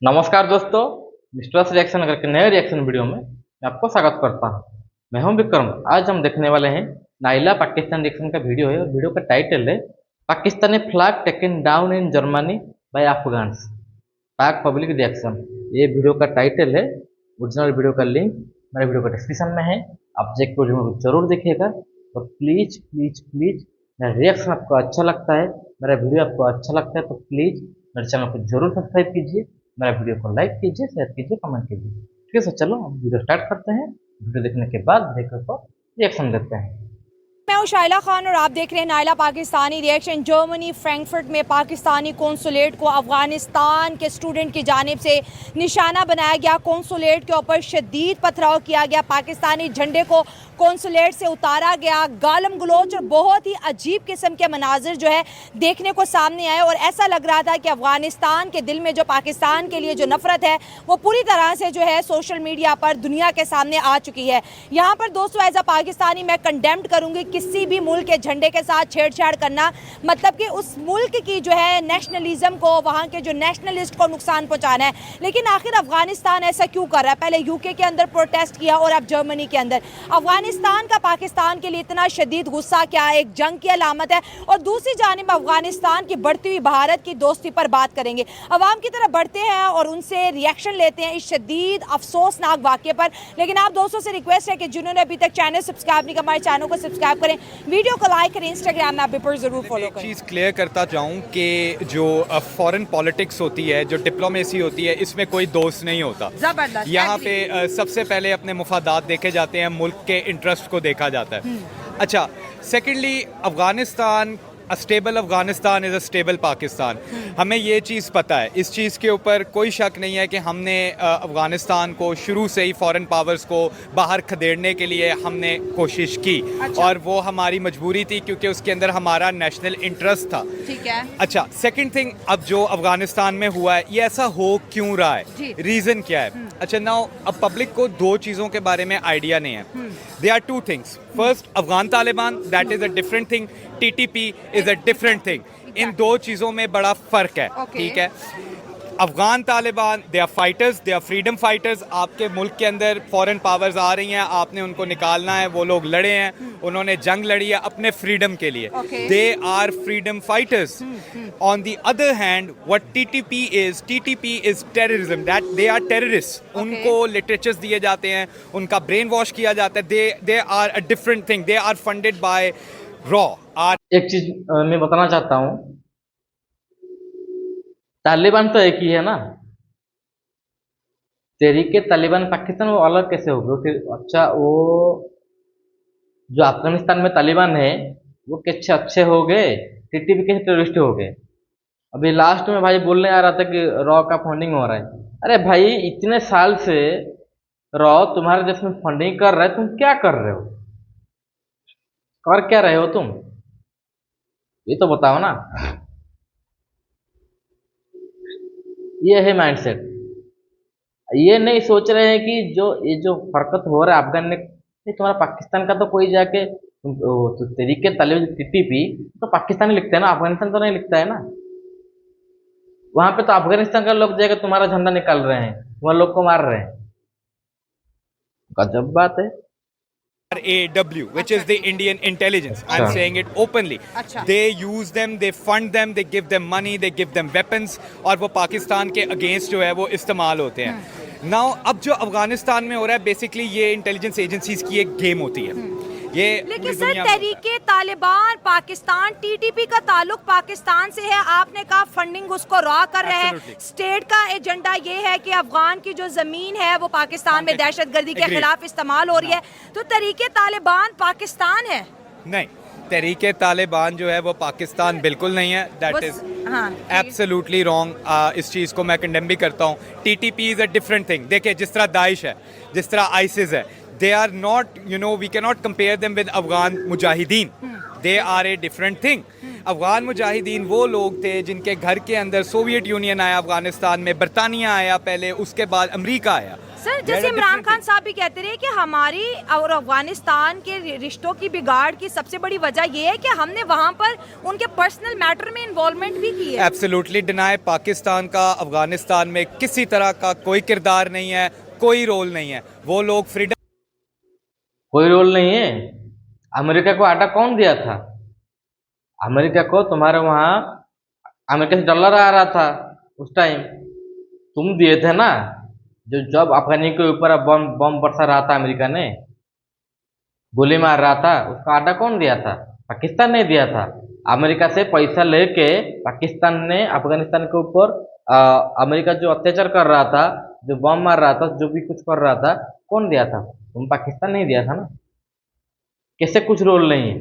नमस्कार दोस्तों, mister reaction करके नए रिएक्शन वीडियो में मैं आपको स्वागत करता हूं। मैं हूं विक्रम। आज हम देखने वाले हैं नाइला पाकिस्तान रिएक्शन का वीडियो है और वीडियो का टाइटल है Pakistani flag taken down in Germany by Afghans. Pak public reaction ये वीडियो का टाइटल है। ओरिजिनल वीडियो का लिंक मेरे वीडियो का डिस्क्रिप्शन में है। आप चेक वीडियो को जरूर देखिएगा और प्लीज प्लीज प्लीज मेरा रिएक्शन आपको अच्छा लगता है, मेरा वीडियो आपको अच्छा लगता है तो प्लीज मेरे चैनल को जरूर सब्सक्राइब कीजिए, मेरा वीडियो को लाइक कीजिए, शेयर कीजिए, कमेंट कीजिए। ठीक है, सर चलो हम वीडियो स्टार्ट करते हैं। वीडियो देखने के बाद वीडियो को रिएक्शन देते हैं। मैं हूं शाइला खान और आप देख रहे हैं Naila Pakistani reaction. Germany Frankfurt में पाकिस्तानी कौंसुलेट को अफगानिस्तान के स्टूडेंट की जानिब से निशाना बनाया गया। कौंसुलेट के ऊपर शदीद पथराव किया गया, पाकिस्तानी झंडे को कौंसुलेट से उतारा गया, गालम गलोच और बहुत ही अजीब किस्म के मनाजिर जो है देखने को सामने आए। और ऐसा लग रहा था कि अफगानिस्तान के दिल में जो पाकिस्तान के लिए जो नफरत है वो पूरी तरह से जो है सोशल मीडिया पर दुनिया के सामने आ चुकी है। यहाँ पर दोस्तों एज अ पाकिस्तानी मैं कंडेम्ड करूँगी किसी भी मुल्क के झंडे के साथ छेड़छाड़ करना, मतलब कि उस मुल्क की जो है नेशनलिज्म को, वहाँ के जो नेशनलिस्ट को नुकसान पहुँचाना है। लेकिन आखिर अफगानिस्तान ऐसा क्यों कर रहा है? पहले यूके के अंदर प्रोटेस्ट किया और अब जर्मनी के अंदर। अफगानिस्तान का पाकिस्तान के लिए इतना शदीद गुस्सा क्या है? एक जंग की अलामत है। और दूसरी जानिब अफगानिस्तान की बढ़ती हुई भारत की दोस्ती पर बात करेंगे। अवाम की तरफ बढ़ते हैं और उनसे रिएक्शन लेते हैं इस शदीद अफसोसनाक वाक़े पर। लेकिन आप दोस्तों से रिक्वेस्ट है कि जिन्होंने अभी तक चैनल सब्सक्राइब नहीं किया, हमारे चैनल को सब्सक्राइब करें, वीडियो को लाइक करें, इंस्टाग्राम ऐप पर जरूर फॉलो करें। चीज़ क्लियर करता चाहूँ कि जो फॉरेन पॉलिटिक्स होती है, जो डिप्लोमेसी होती है, इसमें कोई दोस्त नहीं होता। जबरदस्त। यहाँ पे सबसे पहले अपने मुफादात देखे जाते हैं, मुल्क के इंटरेस्ट को देखा जाता है। अच्छा, secondly Afghanistan, a stable Afghanistan is a stable Pakistan. हमें ये चीज़ पता है, इस चीज़ के ऊपर कोई शक नहीं है कि हमने अफगानिस्तान को शुरू से ही फॉरेन पावर्स को बाहर खदेड़ने के लिए हमने कोशिश की। अच्छा। और वो हमारी मजबूरी थी क्योंकि उसके अंदर हमारा नेशनल इंटरेस्ट था। ठीक है। अच्छा, सेकंड थिंग, अब जो अफगानिस्तान में हुआ है ये ऐसा हो क्यों रहा है, रीज़न क्या है? अच्छा, नाउ अब पब्लिक को दो चीज़ों के बारे में आइडिया नहीं है। They are two things. First, Afghan Taliban, that is a different thing. TTP is a different thing. इन दो चीज़ों में बड़ा फ़र्क है। ठीक है, Afghan Taliban they are fighters, they are freedom fighters. आपके मुल्क के अंदर फॉरेन पावर्स आ रही हैं, आपने उनको निकालना है। वो लोग लड़े हैं, उन्होंने जंग लड़ी है अपने फ्रीडम के लिए। They are freedom fighters. On the other hand what TTP is terrorism, that they are terrorist. उनको लिटरेचर्स दिए जाते हैं, उनका ब्रेन वॉश किया जाता है। They are a different thing. They are funded by रॉ। एक चीज मैं बताना चाहता हूँ, तालिबान तो एक ही है ना। तहरीके तालिबान पाकिस्तान वो अलग कैसे हो गए? अच्छा, वो जो अफगानिस्तान में तालिबान है वो कैसे अच्छे हो गए, TTP कैसे टेररिस्ट हो गए? अभी लास्ट में भाई बोलने आ रहा था कि रॉ का फंडिंग हो रहा है। अरे भाई, इतने साल से रॉ तुम्हारे देश में फंडिंग कर रहा है, तुम क्या कर रहे हो? कर क्या रहे हो तुम? ये तो बताओ ना। ये है माइंडसेट। ये नहीं सोच रहे हैं कि ये जो हरकत हो रहा है अफगान ने, ये तुम्हारा पाकिस्तान का तो कोई जाके तो तरीके तालिबान TTP तो पाकिस्तानी लिखता है ना, अफगानिस्तान तो नहीं लिखता है ना। वहां पे तो अफगानिस्तान का लोग जाकर तुम्हारा झंडा निकाल रहे हैं, वह लोग को मार रहे हैं। गजब बात है। RAW, which is the Indian intelligence. I'm saying it openly. They use them, they fund them, they give them money, they give them weapons, और वो पाकिस्तान के अगेंस्ट जो है वो इस्तेमाल होते हैं। Now, अब जो अफगानिस्तान में हो रहा है, बेसिकली ये इंटेलिजेंस एजेंसीज की एक गेम होती है। ये लेकिन सर, तहरीके तालिबान पाकिस्तान, TTP का ताल्लुक पाकिस्तान से है। आपने कहा फंडिंग उसको रॉ कर रहे हैं। स्टेट का एजेंडा ये है कि अफगान की जो जमीन है वो पाकिस्तान में दहशतगर्दी के खिलाफ इस्तेमाल हो रही है। तो तहरीके तालिबान पाकिस्तान है? नहीं, तहरीके तालिबान जो है वो पाकिस्तान बिल्कुल नहीं है। That is absolutely wrong. इस चीज़ को मैं कंडेम भी करता हूँ। TTP is a different thing. देखिए, जिस तरह दाइश है, जिस तरह ISIS है, they are not, we cannot compare them with Afghan mujahideen. They are a different thing. Afghan Mujahideen वो लोग थे जिनके घर के अंदर सोवियत यूनियन आया अफगानिस्तान में, बरतानिया आया पहले, उसके बाद अमेरिका आया। सर जैसे इमरान खान साहब भी कहते रहे कि हमारी और अफगानिस्तान के रिश्तों की बिगाड़ की सबसे बड़ी वजह ये है कि हमने वहाँ पर उनके पर्सनल मैटर में इन्वॉल्वमेंट भी की है। एब्सोल्युटली डिनाई, पाकिस्तान का अफगानिस्तान में किसी तरह का कोई किरदार नहीं है, कोई रोल नहीं है। वो लोग फ्रीडम, कोई रोल नहीं है। अमेरिका को आटा कौन दिया था? अमेरिका को तुम्हारे वहाँ अमेरिका से डॉलर आ रहा था उस टाइम, तुम दिए थे ना। जो जब अफगानी के ऊपर बम बम बरसा रहा था, अमेरिका ने गोली मार रहा था, उसका आटा कौन दिया था? पाकिस्तान ने दिया था। अमेरिका से पैसा लेके पाकिस्तान ने अफगानिस्तान के ऊपर अमेरिका जो अत्याचार कर रहा था, जो बम मार रहा था, जो भी कुछ कर रहा था, कौन दिया था? तुम पाकिस्तान नहीं दिया था ना। कैसे कुछ रोल नहीं है?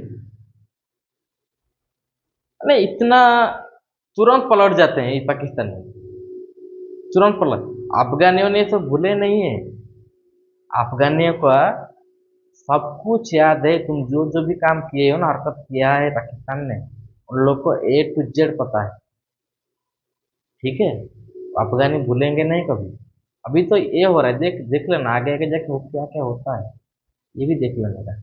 नहीं, इतना तुरंत पलट जाते हैं ये पाकिस्तान में, तुरंत पलट। अफगानियों ने सब भूले नहीं है। अफगानियों का सब कुछ याद है। तुम जो जो भी काम किए हो ना, हरकत किया है पाकिस्तान ने, उन लोग को A to Z पता है। ठीक है, अफगानी भूलेंगे नहीं कभी। अभी तो ये हो रहा है, देख लेना आगे आगे जाके क्या क्या होता है, ये भी देख लेना।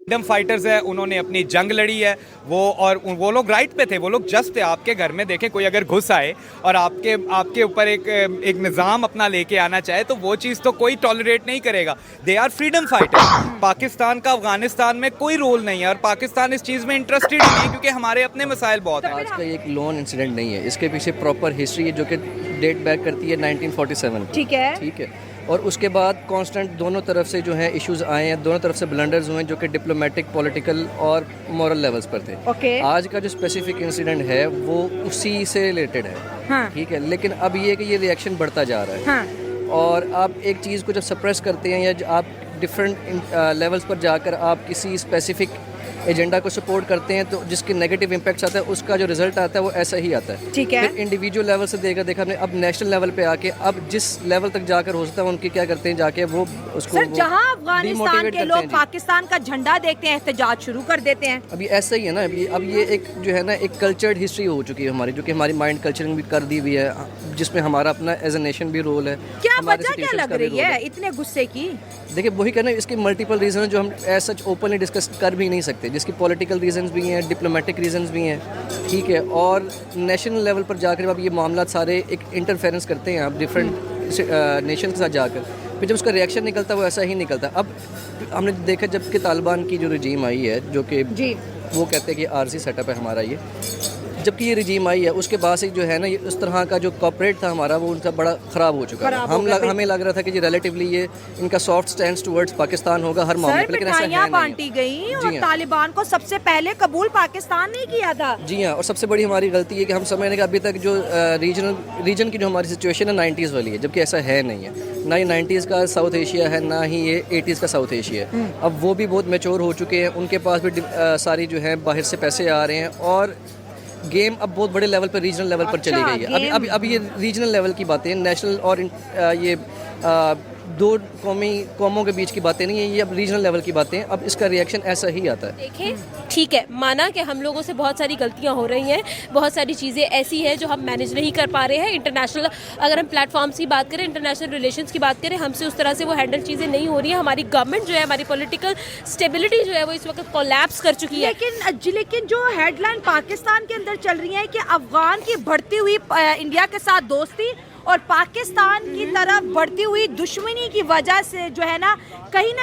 फ्रीडम फाइटर्स है, उन्होंने अपनी जंग लड़ी है वो, और वो लोग राइट पे थे, वो लोग जस्ट थे। आपके घर में देखें, कोई अगर घुस आए और आपके ऊपर एक निज़ाम अपना लेके आना चाहे तो वो चीज़ तो कोई टॉलरेट नहीं करेगा। They are freedom fighters. Pakistan का अफगानिस्तान में कोई रोल नहीं है और पाकिस्तान इस चीज़ में इंटरेस्टेड नहीं है क्योंकि हमारे अपने मसाइल बहुत हैं। आज का एक लोन इंसिडेंट नहीं है, इसके पीछे प्रॉपर हिस्ट्री है जो कि डेट बैक करती है 1947। ठीक है। और उसके बाद कांस्टेंट दोनों तरफ से जो है इश्यूज आए हैं, दोनों तरफ से ब्लंडर्स हुए हैं जो कि डिप्लोमेटिक, पॉलिटिकल और मॉरल लेवल्स पर थे। ओके। आज का जो स्पेसिफिक इंसिडेंट है वो उसी से रिलेटेड है। हाँ। ठीक है, लेकिन अब ये कि ये रिएक्शन बढ़ता जा रहा है। हाँ। और आप एक चीज़ को जब सप्रेस करते हैं या आप डिफरेंट लेवल्स पर जाकर आप किसी स्पेसिफिक एजेंडा को सपोर्ट करते हैं तो जिसके नेगेटिव इम्पैक्ट्स आता है, उसका जो रिजल्ट आता है वो ऐसा ही आता है। ठीक है। फिर इंडिविजुअल लेवल से देखा हमने, अब नेशनल लेवल पे आके अब जिस लेवल तक जाकर हो सकता है उनके क्या करते हैं, जाके वो उसको सर जहां अफगानिस्तान demotivate के करते लोग हैं जी। पाकिस्तान का झंडा देखते हैं, एहतजाज शुरू कर देते हैं। अभी ऐसा ही है ना। अब ये एक जो है ना एक कल्चर्ड हिस्ट्री हो चुकी है हमारी, जो कि हमारी माइंड कल्चरिंग भी कर दी हुई है, जिसमें हमारा अपना एज ए नेशन भी रोल है। क्या हमारे वजह क्या situations लग का भी रही role है इतने गुस्से की? देखिए वही कहना, इसके मल्टीपल रीजन है जो हम एज सच ओपनली डिस्कस कर भी नहीं सकते, जिसकी पॉलिटिकल रीजंस भी हैं, डिप्लोमेटिक रीजंस भी हैं। ठीक है, और नेशनल लेवल पर जाकर अब ये मामला सारे एक इंटरफेरेंस करते हैं आप डिफरेंट नेशन के साथ जाकर, फिर जब उसका रिएक्शन निकलता है वो ऐसा ही निकलता है। अब हमने देखा जब कि तालिबान की जो रजीम आई है, जो कि वो कहते हैं कि आरजी सेटअप है हमारा ये, जबकि ये रजीम आई है उसके बाद से जो है ना ये उस तरह का जो कॉपरेट था हमारा वो उनका बड़ा ख़राब हो चुका है। हमें लग रहा था कि जी रिलेटिवली ये इनका सॉफ्ट स्टैंड टुवर्ड्स पाकिस्तान होगा हर मामले पे, लेकिन ऐसा है नहीं। बांटी गई और तालिबान को सबसे पहले कबूल पाकिस्तान ने किया था। जी हाँ, और सबसे बड़ी हमारी गलती है कि हम समझने का अभी तक जो रीजन की जो हमारी सिचुएशन है 90s वाली है, जबकि ऐसा है नहीं है। ना ही 90s का साउथ एशिया है, ना ही ये 80s का साउथ एशिया है। अब वो भी बहुत मैच्योर हो चुके हैं, उनके पास भी सारी जो है बाहर से पैसे आ रहे हैं और गेम अब बहुत बड़े लेवल पर, रीजनल लेवल पर चली गई है। अभी ये रीजनल लेवल की बातें, नेशनल और ये दो कौमों के बीच की बातें नहीं है, ये अब रीजनल लेवल की बातें हैं। अब इसका रिएक्शन ऐसा ही आता है। देखें, ठीक है, माना कि हम लोगों से बहुत सारी गलतियां हो रही हैं, बहुत सारी चीज़ें ऐसी हैं जो हम मैनेज नहीं कर पा रहे हैं। इंटरनेशनल अगर हम प्लेटफॉर्म्स की बात करें, इंटरनेशनल रिलेशंस की बात करें, हमसे उस तरह से वो हैंडल चीज़ें नहीं हो रही है। हमारी गवर्नमेंट जो है, हमारी पॉलिटिकल स्टेबिलिटी जो है वो इस वक्त कोलैप्स कर चुकी है। लेकिन जो हेडलाइन पाकिस्तान के अंदर चल रही है कि अफगान की बढ़ती हुई इंडिया के साथ दोस्ती और पाकिस्तान की तरफ बढ़ती हुई दुश्मनी की वजह से जो है ना कहीं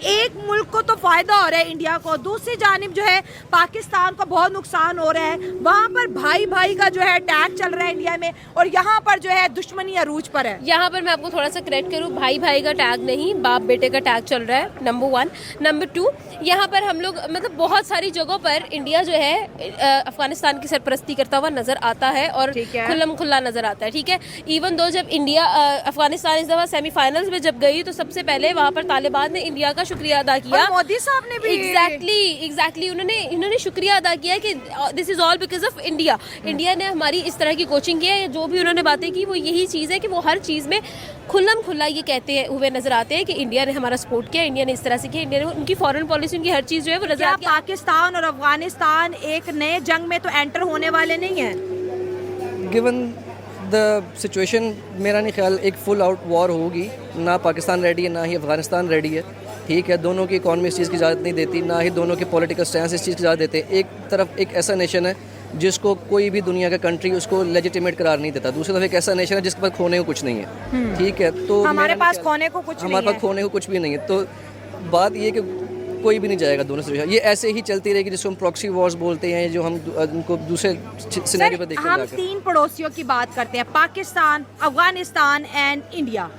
एक मुल्क को तो फायदा हो रहा है इंडिया को, दूसरी जानिब जो है पाकिस्तान को बहुत नुकसान हो रहा है। वहाँ पर भाई भाई का जो है अटैक चल रहा है इंडिया में, और यहाँ पर जो है दुश्मनी अरूज पर है। यहाँ पर मैं आपको थोड़ा सा करेक्ट करूँ, भाई भाई का टैग नहीं, बाप बेटे का टैग चल रहा है, नंबर 1। नंबर 2, यहाँ पर हम लोग मतलब बहुत सारी जगहों पर इंडिया जो है अफगानिस्तान की सरपरस्ती करता हुआ नजर आता है और खुल्लम खुल्ला नजर आता है। ठीक है, इवन दो जब इंडिया अफगानिस्तान इस दफ़ा सेमीफाइनल्स में जब गई तो सबसे पहले वहाँ पर तालिबान ने इंडिया का शुक्रिया अदा किया। और मोदी साहब ने भी एग्जैक्टली इन्होंने शुक्रिया अदा किया कि this is all because of India. India ने हमारी इस तरह की कोचिंग की है। जो भी उन्होंने बातें की वो यही चीज़ है कि वो हर चीज़ में खुल्लम खुल्ला ये कहते हुए नजर आते हैं कि इंडिया ने हमारा सपोर्ट किया, इंडिया ने इस तरह से किया, इंडिया ने उनकी फॉरेन पॉलिसी, उनकी हर चीज़ जो है वो नजर क्या आती है। पाकिस्तान और अफगानिस्तान एक नए जंग में तो एंटर होने वाले नहीं है? गिवन द सिचुएशन मेरा नहीं ख्याल एक फुल आउट वॉर होगी। ना पाकिस्तान रेडी है, ना ही अफगानिस्तान रेडी है। ठीक है, दोनों की इकॉनमी इस चीज़ की इजाज़त नहीं देती, ना ही दोनों के पॉलिटिकल स्टैंस इस चीज़ की इजाज़त देते। एक तरफ एक ऐसा नेशन है जिसको कोई भी दुनिया का कंट्री उसको लेजिटिमेट करार नहीं देता, दूसरी तरफ एक ऐसा नेशन है जिसके पास खोने को कुछ नहीं है। ठीक है, तो हमारे पास खोने को कुछ नहीं हमारे है। पास खोने को कुछ भी नहीं है। तो बात ये कि कोई भी नहीं जाएगा दोनों सिचुएशन, ये ऐसे ही चलती रहेगी जिसको हम प्रॉक्सी वॉर्स बोलते हैं, जो हम उनको दूसरे सिनेरियो पर देखते हम हैं। 3 पड़ोसियों की बात करते हैं, पाकिस्तान, अफगानिस्तान एंड इंडिया।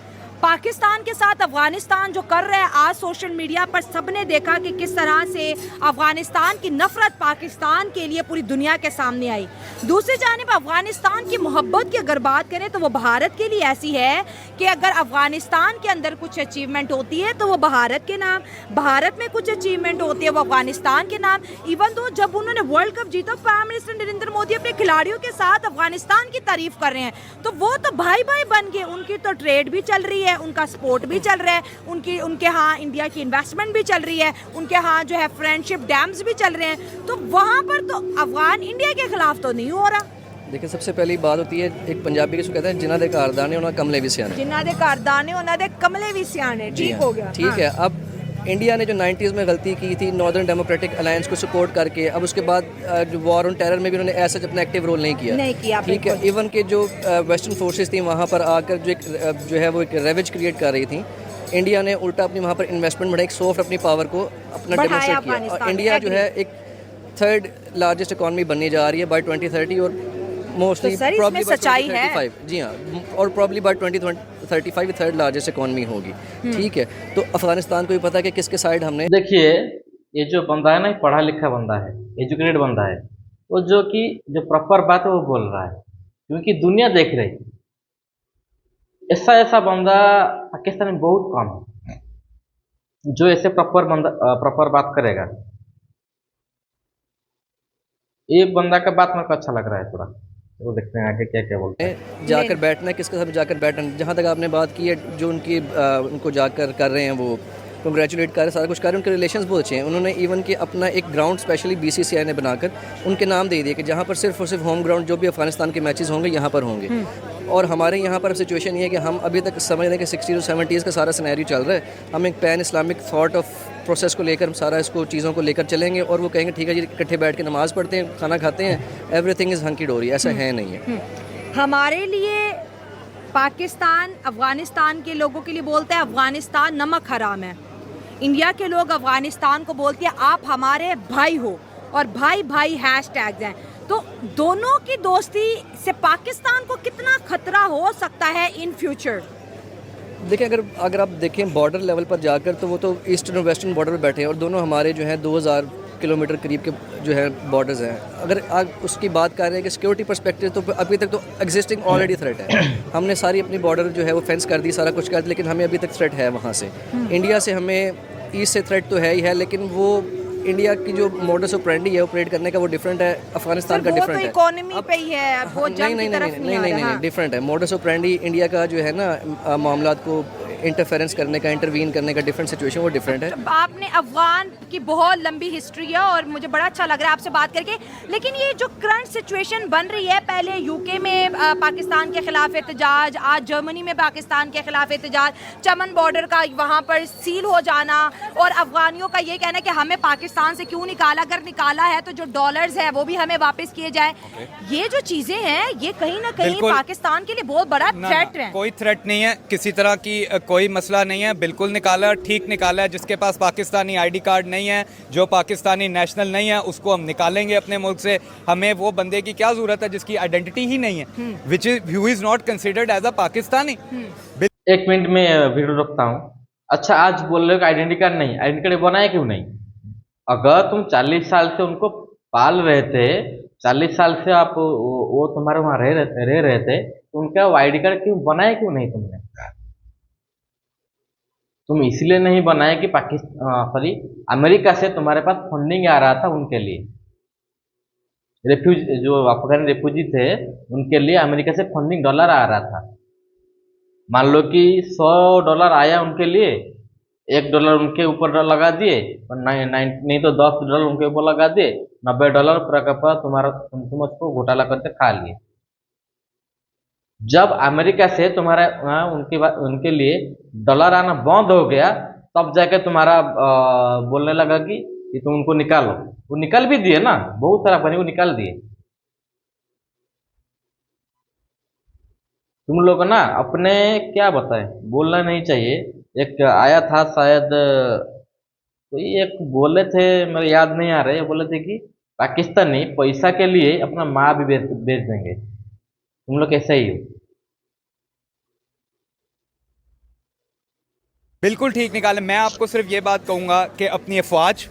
पाकिस्तान के साथ अफगानिस्तान जो कर रहा है, आज सोशल मीडिया पर सबने देखा कि किस तरह से अफगानिस्तान की नफरत पाकिस्तान के लिए पूरी दुनिया के सामने आई। दूसरी जानिब अफगानिस्तान की मोहब्बत की अगर बात करें तो वो भारत के लिए ऐसी है कि अगर अफगानिस्तान के अंदर कुछ अचीवमेंट होती है तो वो भारत के नाम, भारत में कुछ अचीवमेंट होती है वो अफगानिस्तान के नाम। इवन तो जब उन्होंने वर्ल्ड कप जीता, प्राइम मिनिस्टर नरेंद्र मोदी अपने खिलाड़ियों के साथ अफगानिस्तान की तारीफ कर रहे हैं, तो वो तो भाई भाई बन गए। उनकी तो ट्रेड भी चल रही है, उनका स्पोर्ट भी चल रहा है, उनके यहाँ इंडिया की इन्वेस्टमेंट भी चल रही है, उनके यहाँ जो है फ्रेंडशिप डैम्स भी चल रहे हैं। तो वहाँ पर तो अफगान इंडिया के खिलाफ तो नहीं हो रहा। देखिए, सबसे पहली बात होती है, एक पंजाबी के कहते हैं जिन्हां दे घर दाने उन्हां कमले भी सियाने। जिन्हां दे घर दाने उन्हां दे कमले भी सियाने। ठीक हो गया। ठीक है, अब इंडिया ने जो 90s में गलती की थी नॉर्दर्न डेमोक्रेटिक अलायंस को सपोर्ट करके, अब उसके बाद जो वॉर ऑन टेरर में भी उन्होंने ऐसा अपना एक्टिव रोल नहीं किया। ठीक है, इवन के जो वेस्टर्न फोर्सेस थी वहाँ पर आकर जो है वो एक रेवेज क्रिएट कर रही थी। इंडिया ने उल्टा अपनी वहाँ पर इन्वेस्टमेंट बढ़ाई, एक सॉफ्ट अपनी पावर को अपना डेमोस्ट्रेट किया, और इंडिया जो है एक 3rd लार्जेस्ट इकॉनमी बनने जा रही है बाय 2030, और मोस्टली प्रॉब्ली सच्चाई है। जी हाँ, और probably bye 2035 3rd largest economy होगी। ठीक है, तो अफगानिस्तान को भी पता है कि किसके साइड हमने। देखिए, ये जो बंदा है ना, पढ़ा लिखा बंदा है, एजुकेटेड बंदा है, वो जो प्रॉपर बात है वो बोल रहा है, क्योंकि दुनिया देख रही है। ऐसा बंदा पाकिस्तान में बहुत कम है जो ऐसे प्रॉपर बात करेगा। ये बंदा का बात मेरे को अच्छा लग रहा है थोड़ा, वो देखते हैं आगे क्या क्या बोलते हैं। जाकर बैठना है, किसके साथ जाकर बैठना। जहाँ तक आपने बात की है, जो उनको जाकर कर रहे हैं वो कंग्रेचुलेट कर रहे हैं, सारा कुछ कर रहे हैं, उनके रिलेशंस बहुत अच्छे हैं। उन्होंने इवन कि अपना एक ग्राउंड स्पेशली BCCI ने बनाकर उनके नाम दे दिए कि जहाँ पर सिर्फ और सिर्फ होम ग्राउंड जो भी अफगानिस्तान के मैचेस होंगे यहाँ पर होंगे। और हमारे यहाँ पर सिचुएशन ये है कि हम अभी तक समझ रहे हैं कि 60s और 70s का सारा सिनेरियो चल रहा है। हम एक pan Islamic thought of process को लेकर हम सारा इसको चीज़ों को लेकर चलेंगे, और वो कहेंगे ठीक है जी, इकट्ठे बैठ के नमाज़ पढ़ते हैं, खाना खाते हैं, एवरीथिंग इज़ हंकी डोरी। ऐसा है नहीं है। हमारे लिए पाकिस्तान अफगानिस्तान के लोगों के लिए बोलते हैं अफगानिस्तान नमक हराम है। इंडिया के लोग अफगानिस्तान को बोलते हैं आप हमारे भाई हो, और भाई भाई हैशटैग्स हैं। तो दोनों की दोस्ती से पाकिस्तान को कितना खतरा हो सकता है इन फ्यूचर? देखिए, अगर आप देखें बॉर्डर लेवल पर जाकर, तो वो तो ईस्टर्न और वेस्टर्न बॉर्डर पर बैठे हैं, और दोनों हमारे जो हैं 2000 किलोमीटर करीब के जो है बॉर्डर्स हैं। अगर आप उसकी बात कर रहे हैं कि सिक्योरिटी पर्सपेक्टिव, तो अभी तक तो एग्जिस्टिंग ऑलरेडी थ्रेट है। हमने सारी अपनी बॉर्डर जो है वो फेंस कर दी, सारा कुछ कर दिया, लेकिन हमें अभी तक थ्रेट है वहाँ से। इंडिया से हमें ईस्ट से थ्रेट तो है ही है, लेकिन वो इंडिया की जो मॉडस ऑपरेंडी है ऑपरेट करने का वो डिफरेंट है, अफगानिस्तान का डिफरेंट है। इकोनॉमी पे ही है, वो जंग की तरफ नहीं, डिफरेंट है। मॉडस ऑपरेंडी इंडिया का जो है ना मामलात को इंटरफेरेंस करने का, इंटरवीन करने का डिफरेंट सिचुएशन वो डिफरेंट है। आपने अफगान की बहुत लंबी हिस्ट्री है और मुझे बड़ा अच्छा लग रहा है आपसे बात करके, लेकिन ये जो करंट सिचुएशन बन रही है, पहले यूके में पाकिस्तान के खिलाफ एहतजाज, आज जर्मनी में पाकिस्तान के खिलाफ एहतजाज, चमन बॉर्डर का वहाँ पर सील हो जाना, और अफगानियों का ये कहना है कि हमें पाकिस्तान से क्यों निकाला, अगर निकाला है तो जो डॉलर्स है वो भी हमें वापस किए जाए। ये जो चीजें हैं ये कहीं ना कहीं पाकिस्तान के लिए बहुत बड़ा थ्रेट है। कोई थ्रेट नहीं है, किसी तरह की कोई मसला नहीं है, बिल्कुल निकाला, ठीक निकाला है। जिसके पास पाकिस्तानी ID कार्ड नहीं है, जो पाकिस्तानी नेशनल नहीं है, उसको हम निकालेंगे अपने मुल्क से। हमें वो बंदे की क्या जरूरत है जिसकी आइडेंटिटी ही नहीं है, which is not considered as a Pakistani. 1 minute में वीडियो रोकता हूँ। अच्छा, आज बोल रहे हो कि आइडेंटिटी कार्ड नहीं, आइडेंटिटी कार्ड बनाया क्यों नहीं? अगर तुम 40 साल से उनको पाल रहे थे, 40 साल से आप वो तुम्हारे वहाँ रह रहे थे, तो उनका आईडी कार्ड क्यों बनाया, क्यों नहीं तुमने? तुम इसलिए नहीं बनाए कि पाकिस्तान सॉरी अमेरिका से तुम्हारे पास फंडिंग आ रहा था उनके लिए, जो अफगान रेफ्यूजी थे उनके लिए अमेरिका से फंडिंग डॉलर आ रहा था। मान लो कि $100 आया उनके लिए, $1 उनके ऊपर लगा दिए और नहीं तो $10 उनके ऊपर लगा दिए, $90 पूरा का पूरा तुम उसको घोटाला करके खा लिए। जब अमेरिका से तुम्हारा उनके लिए डॉलर आना बंद हो गया, तब जाके तुम्हारा बोलने लगा कि तुम उनको निकालो। वो निकाल भी दिए ना, बहुत सारा पानी वो निकाल दिए। तुम लोग ना अपने क्या बताएं, बोलना नहीं चाहिए। एक आया था शायद, कोई एक बोले थे, मेरे याद नहीं आ रहे, बोले थे कि पाकिस्तानी पैसा के लिए अपना माँ भी बेच देंगे। तुम लोग ऐसे ही हो। बिल्कुल ठीक निकाले। मैं आपको सिर्फ ये बात कहूँगा कि अपनी अफवाज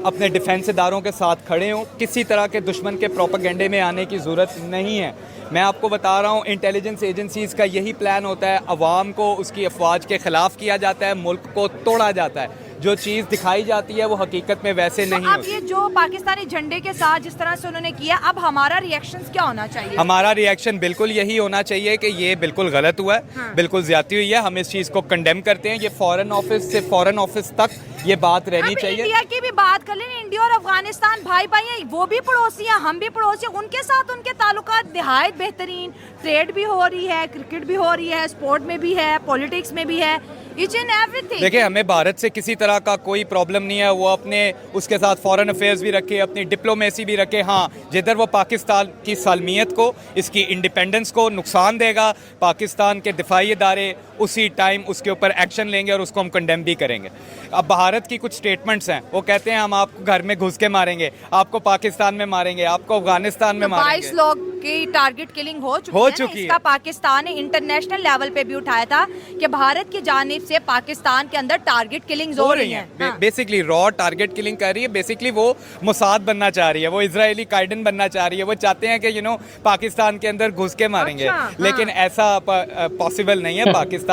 अपने डिफेंस इदारों के साथ खड़े हों, किसी तरह के दुश्मन के प्रोपेगेंडे में आने की ज़रूरत नहीं है। मैं आपको बता रहा हूँ, इंटेलिजेंस एजेंसीज़ का यही प्लान होता है, अवाम को उसकी अफवाज के ख़िलाफ़ किया जाता है, मुल्क को तोड़ा जाता है। जो चीज़ दिखाई जाती है वो हकीकत में वैसे नहीं अब होती। ये जो पाकिस्तानी झंडे के साथ जिस तरह से उन्होंने किया, अब हमारा रिएक्शन क्या होना चाहिए? हमारा रिएक्शन बिल्कुल यही होना चाहिए कि ये बिल्कुल गलत हुआ है, हाँ। बिल्कुल ज्यादती हुई है। हम इस चीज़ को कंडेम करते हैं। ये फॉरेन ऑफिस से फॉरेन ऑफिस तक ये बात रहनी अब चाहिए। इंडिया की भी बात कर लें, इंडिया और अफगानिस्तान भाई भाई हैं, वो भी पड़ोसी हैं, हम भी पड़ोसी हैं। उनके साथ उनके ताल्लुकात निहायत बेहतरीन, ट्रेड भी हो रही है, क्रिकेट भी हो रही है, स्पोर्ट में भी है, पॉलिटिक्स में भी है, ईच एंड एवरीथिंग। देखिए, हमें भारत से किसी तरह का कोई प्रॉब्लम नहीं है। वो अपने उसके साथ फॉरेन अफेयर्स भी रखे, अपनी डिप्लोमेसी भी रखे। हाँ, जिधर वो पाकिस्तान की सालमियत को, इसकी इंडिपेंडेंस को नुकसान देगा, पाकिस्तान के दिफाई इदारे उसी टाइम उसके ऊपर एक्शन लेंगे और उसको हम कंडेम भी करेंगे। अब भारत की कुछ स्टेटमेंट्स हैं, वो कहते हैं हम आपको घर में घुस के मारेंगे, आपको पाकिस्तान में मारेंगे, आपको अफगानिस्तान में मारेंगे। 22 लोग की टारगेट किलिंग हो चुकी है। इसका पाकिस्तान ने इंटरनेशनल लेवल पे भी उठाया था कि भारत की जानिब से पाकिस्तान के अंदर टारगेट किलिंग्स हो रही हैं। हाँ। बेसिकली रॉ टारगेट किलिंग कर रही है। बेसिकली वो मोसाद बनना चाह रही है, वो इजरायली काइडन बनना चाह रही है। वो चाहते हैं कि पाकिस्तान के अंदर घुस के मारेंगे। अच्छा, लेकिन ऐसा पॉसिबल नहीं है। पाकिस्तान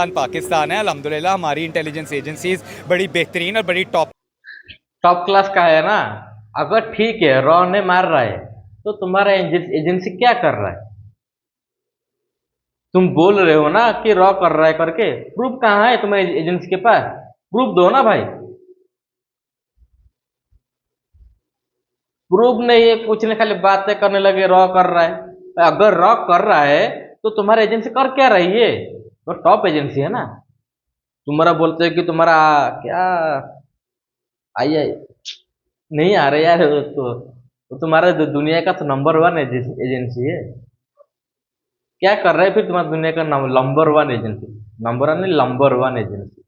है। अल्हम्दुलिल्लाह हमारी इंटेलिजेंस एजेंसीज बड़ी बेहतरीन और बड़ी टॉप क्लास का है ना। अगर ठीक है रॉ ने मार रहा है, तो तुम्हारा एजेंसी क्या कर रहा है? तुम बोल रहे हो ना कि रॉ कर रहा है करके, प्रूफ कहाँ है तुम्हारे एजेंसी के पास? प्रूफ दो ना भाई। प्रूफ नहीं है, कुछ नहीं, खाली बातें करने लगे रॉ कर रहा है। अगर रॉ कर रहा है तो तुम्हारा एजेंसी कर क्या रही है? तो टॉप एजेंसी है ना। तुम्हारा बोलते हो कि तुम्हारा क्या आई नहीं आ रहा यार, तो तुम्हारा दुनिया का तो नंबर 1 एजेंसी है। क्या कर रहा है फिर तुम्हारा दुनिया का नंबर 1 एजेंसी? नंबर 1 नहीं, नंबर 1 एजेंसी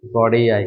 बॉडी आई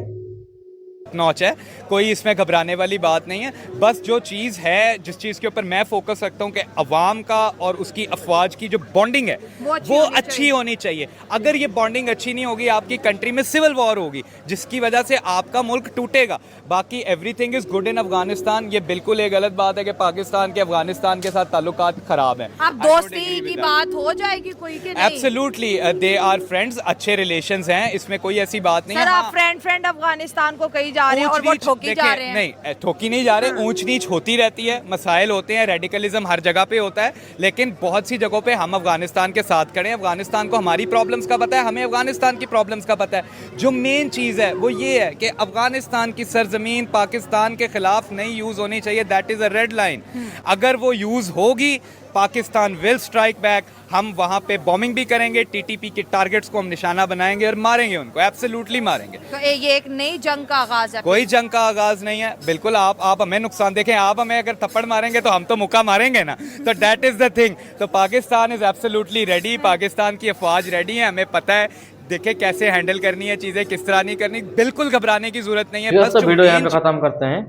नॉच है। कोई इसमें घबराने वाली बात नहीं है। बस जो चीज़ है, जिस चीज़ के ऊपर मैं फोकस रखता हूँ कि अवाम का और उसकी अफवाज की जो बॉन्डिंग है वो अच्छी होनी चाहिए। अगर ये बॉन्डिंग अच्छी नहीं होगी, आपकी कंट्री में सिविल वॉर होगी, जिसकी वजह से आपका मुल्क टूटेगा। बाकी everything is good in Afghanistan. ये बिल्कुल एक गलत बात है कि पाकिस्तान के अफगानिस्तान के साथ ताल्लुकात खराब हैं। अब दोस्ती की बात हो जाएगी कोई के नहीं? एब्सोल्युटली, दे आर फ्रेंड्स, अच्छे रिलेशंस हैं, इसमें कोई ऐसी बात नहीं है। सर, आप फ्रेंड अफगानिस्तान को कहीं जा रहे हैं और वो ठोकी जा रहे हैं। नहीं, ठोकी नहीं जा रहे। ऊंच नीच होती रहती है, मसाइल होते हैं, रेडिकलिज्म हर जगह पे होता है, लेकिन बहुत सी जगहों पे हम अफगानिस्तान के साथ खड़े हैं। अफगानिस्तान को हमारी प्रॉब्लम्स का पता है, हमें अफगानिस्तान की प्रॉब्लम्स का पता है। जो मेन चीज़ है वो ये है कि अफगानिस्तान की सरजमीन पाकिस्तान के खिलाफ नहीं यूज़ होनी चाहिए। That is a red line. अगर वो यूज़ होगी, पाकिस्तान विल स्ट्राइक बैक। हम वहाँ पे बॉम्बिंग भी करेंगे, टीटीपी के टारगेट्स को हम निशाना बनाएंगे और मारेंगे उनको, एब्सोल्युटली मारेंगे। तो ये एक नई जंग का आगाज है? कोई जंग का आगाज नहीं है। बिल्कुल, आप हमें नुकसान देखें, आप हमें अगर थप्पड़ मारेंगे तो हम तो मुक्का मारेंगे ना। तो दैट इज द थिंग। तो Pakistan is absolutely ready. Pakistan की अफवाज रेडी है, हमें पता है। देखे कैसे हैंडल करनी है चीजें, किस तरह नहीं करनी। बिल्कुल घबराने की जरूरत नहीं है। बस तो वीडियो यहाँ पे खत्म करते हैं।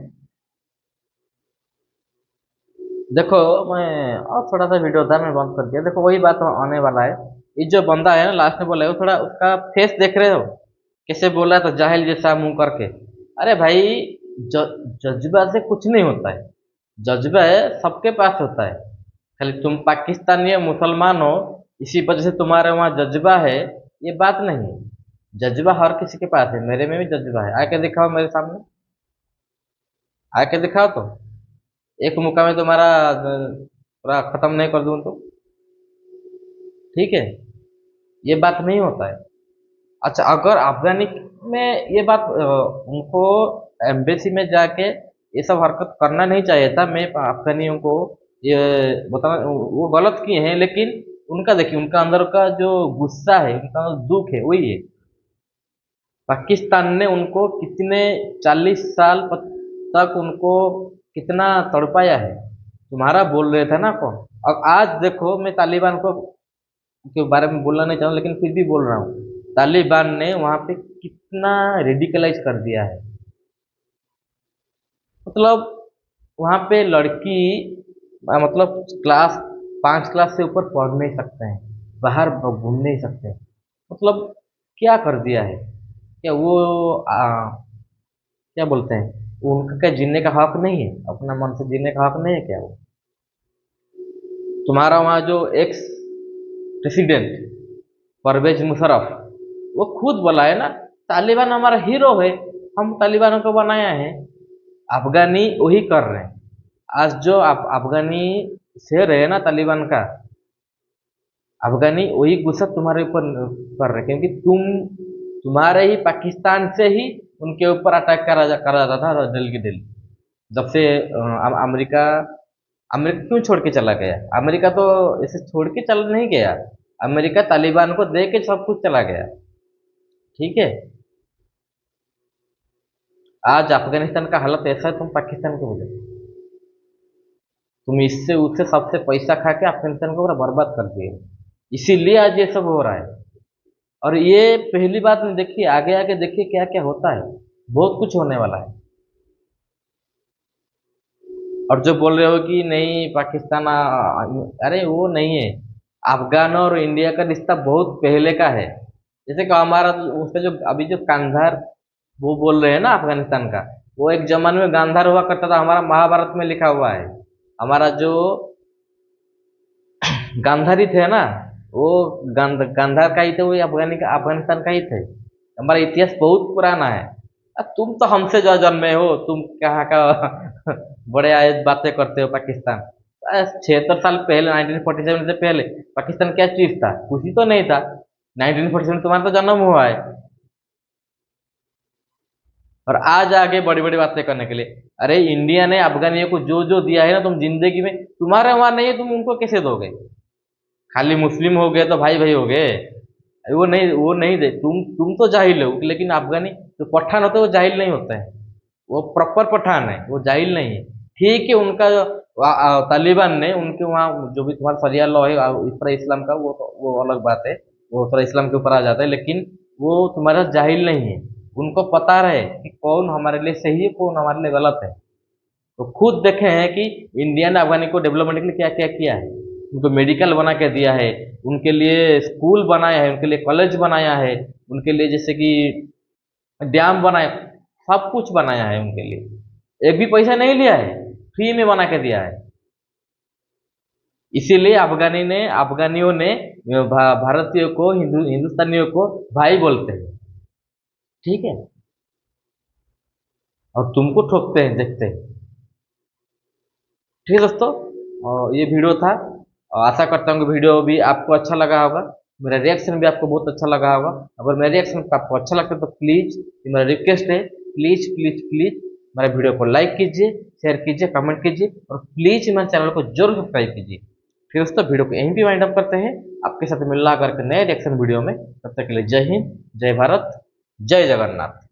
देखो, मैं और थोड़ा सा वीडियो था, मैं बंद कर दिया। देखो वही बात आने वाला है। ये जो बंदा है ना लास्ट में बोला है, वो थोड़ा उसका फेस देख रहे हो कैसे बोला था, जाहिल जैसा मुंह करके। अरे भाई, जज्बा से कुछ नहीं होता है। जज्बा है सबके पास होता है, खाली तुम पाकिस्तानी हो मुसलमान हो इसी वजह से तुम्हारे वहाँ जज्बा है, ये बात नहीं है। जज्बा हर किसी के पास है, मेरे में भी जज्बा है। आके दिखाओ मेरे सामने, आके दिखाओ तो एक मुक्का में तुम्हारा पूरा खत्म नहीं कर दूं तो ठीक है, ये बात नहीं होता है। अच्छा, अगर अफगानी में ये बात उनको एम्बेसी में जाके ये सब हरकत करना नहीं चाहिए था। मैं अफगानियों को ये बताना, वो गलत किए हैं, लेकिन उनका देखिए, उनका अंदर का जो गुस्सा है, उनका दुख है, वही है। पाकिस्तान ने उनको कितने 40 साल तक उनको कितना तड़पाया है, तुम्हारा बोल रहे थे ना कौन। अब आज देखो, मैं तालिबान को के बारे में बोलना नहीं चाहूँ, लेकिन फिर भी बोल रहा हूँ, तालिबान ने वहां पे कितना रेडिकलाइज कर दिया है। मतलब वहां पे लड़की मतलब क्लास 5 क्लास से ऊपर पढ़ नहीं सकते हैं, बाहर घूम नहीं सकते हैं। मतलब क्या कर दिया है, क्या वो क्या बोलते हैं, उनका क्या जीने का हक नहीं है, अपना मन से जीने का हक नहीं है क्या वो। तुम्हारा वहाँ जो एक्स प्रेसिडेंट परवेज मुशर्रफ, वो खुद बोला है ना, तालिबान हमारा हीरो है, हम तालिबानों को बनाया है। अफगानी वही कर रहे हैं। आज जो अफगानी शेर है ना तालिबान का, अफगानी वही गुस्सा तुम्हारे ऊपर कर रहे हैं, क्योंकि तुम्हारे ही पाकिस्तान से ही उनके ऊपर अटैक करा जाता था दिल की दिल। जब से अमेरिका अमेरिका क्यों छोड़ के चला गया? अमेरिका तो इसे छोड़ के चला नहीं गया, अमेरिका तालिबान को दे के सब कुछ चला गया। ठीक है, आज अफगानिस्तान का हालत ऐसा है, तुम पाकिस्तान की वजह से, तुम इससे उससे सबसे पैसा खा के अफगानिस्तान को पूरा बर्बाद कर दिए, इसीलिए आज ये सब हो रहा है। और ये पहली बात नहीं, देखिए आगे आगे देखिए क्या क्या होता है, बहुत कुछ होने वाला है। और जो बोल रहे हो कि नहीं पाकिस्तान अरे वो नहीं है, अफगान और इंडिया का रिश्ता बहुत पहले का है। जैसे कि हमारा उसका जो अभी जो कांधार वो बोल रहे हैं ना अफगानिस्तान का, वो एक जमाने में गांधार हुआ करता था, हमारा महाभारत में लिखा हुआ है। हमारा जो गांधारी थे ना, वो गांधार का ही थे, वो अफगानिस्तान का ही थे। हमारा इतिहास बहुत पुराना है। अब तुम तो हमसे जो जन्मे हो, तुम कहाँ का बड़े आए बातें करते हो पाकिस्तान। 76 साल पहले 1947 से पहले पाकिस्तान क्या चीज था? कुछ ही तो नहीं था। 1947 तुम्हारा तो जन्म हुआ है, और आज आगे बड़ी बड़ी बातें करने के लिए। अरे इंडिया ने अफगानियों को जो जो दिया है ना, तुम जिंदगी में तुम्हारे वहां नहीं है, तुम उनको कैसे दोगे? खाली मुस्लिम हो गए तो भाई भाई हो गए, वो नहीं दे। तुम तो जाहिल हो, लेकिन अफगानी जो पठान होते हैं वो जाहिल नहीं होते हैं, वो प्रॉपर पठान है, वो जाहिल नहीं है। ठीक है, उनका तालिबान ने उनके वहाँ जो भी तुम्हारा शरिया लॉ है इस तरह इस्लाम का, वो अलग बात है, वो थोड़ा इस्लाम के ऊपर आ जाता है, लेकिन वो तुम्हारा जाहिल नहीं है। उनको पता रहे कि कौन हमारे लिए सही है, कौन हमारे लिए गलत है। तो खुद देखे हैं कि इंडिया ने अफगानी को डेवलपमेंट के लिए क्या क्या किया है। उनको मेडिकल बना के दिया है, उनके लिए स्कूल बनाया है, उनके लिए कॉलेज बनाया है, उनके लिए जैसे कि डैम बनाया, सब कुछ बनाया है उनके लिए। एक भी पैसा नहीं लिया है, फ्री में बना के दिया है। इसीलिए अफगानियों ने भारतीयों को, हिंदुस्तानियों को भाई बोलते हैं। ठीक है, और तुमको ठोकते हैं, देखते हैं। ठीक है दोस्तों, और ये वीडियो था, और आशा करता हूँ कि वीडियो भी आपको अच्छा लगा होगा, मेरा रिएक्शन भी आपको बहुत अच्छा लगा होगा। अगर मेरा रिएक्शन आपको अच्छा लगता है तो प्लीज़, ये मेरा रिक्वेस्ट है, प्लीज़ प्लीज़ प्लीज़ मेरे वीडियो को लाइक कीजिए, शेयर कीजिए, कमेंट कीजिए, और प्लीज़ मेरे चैनल को जरूर सब्सक्राइब कीजिए। फिर दोस्तों वीडियो को यहीं भी वाइंड अप करते हैं, आपके साथ मिलना करके नए रिएक्शन वीडियो में। तब तक के लिए जय हिंद, जय भारत, जय जगन्नाथ।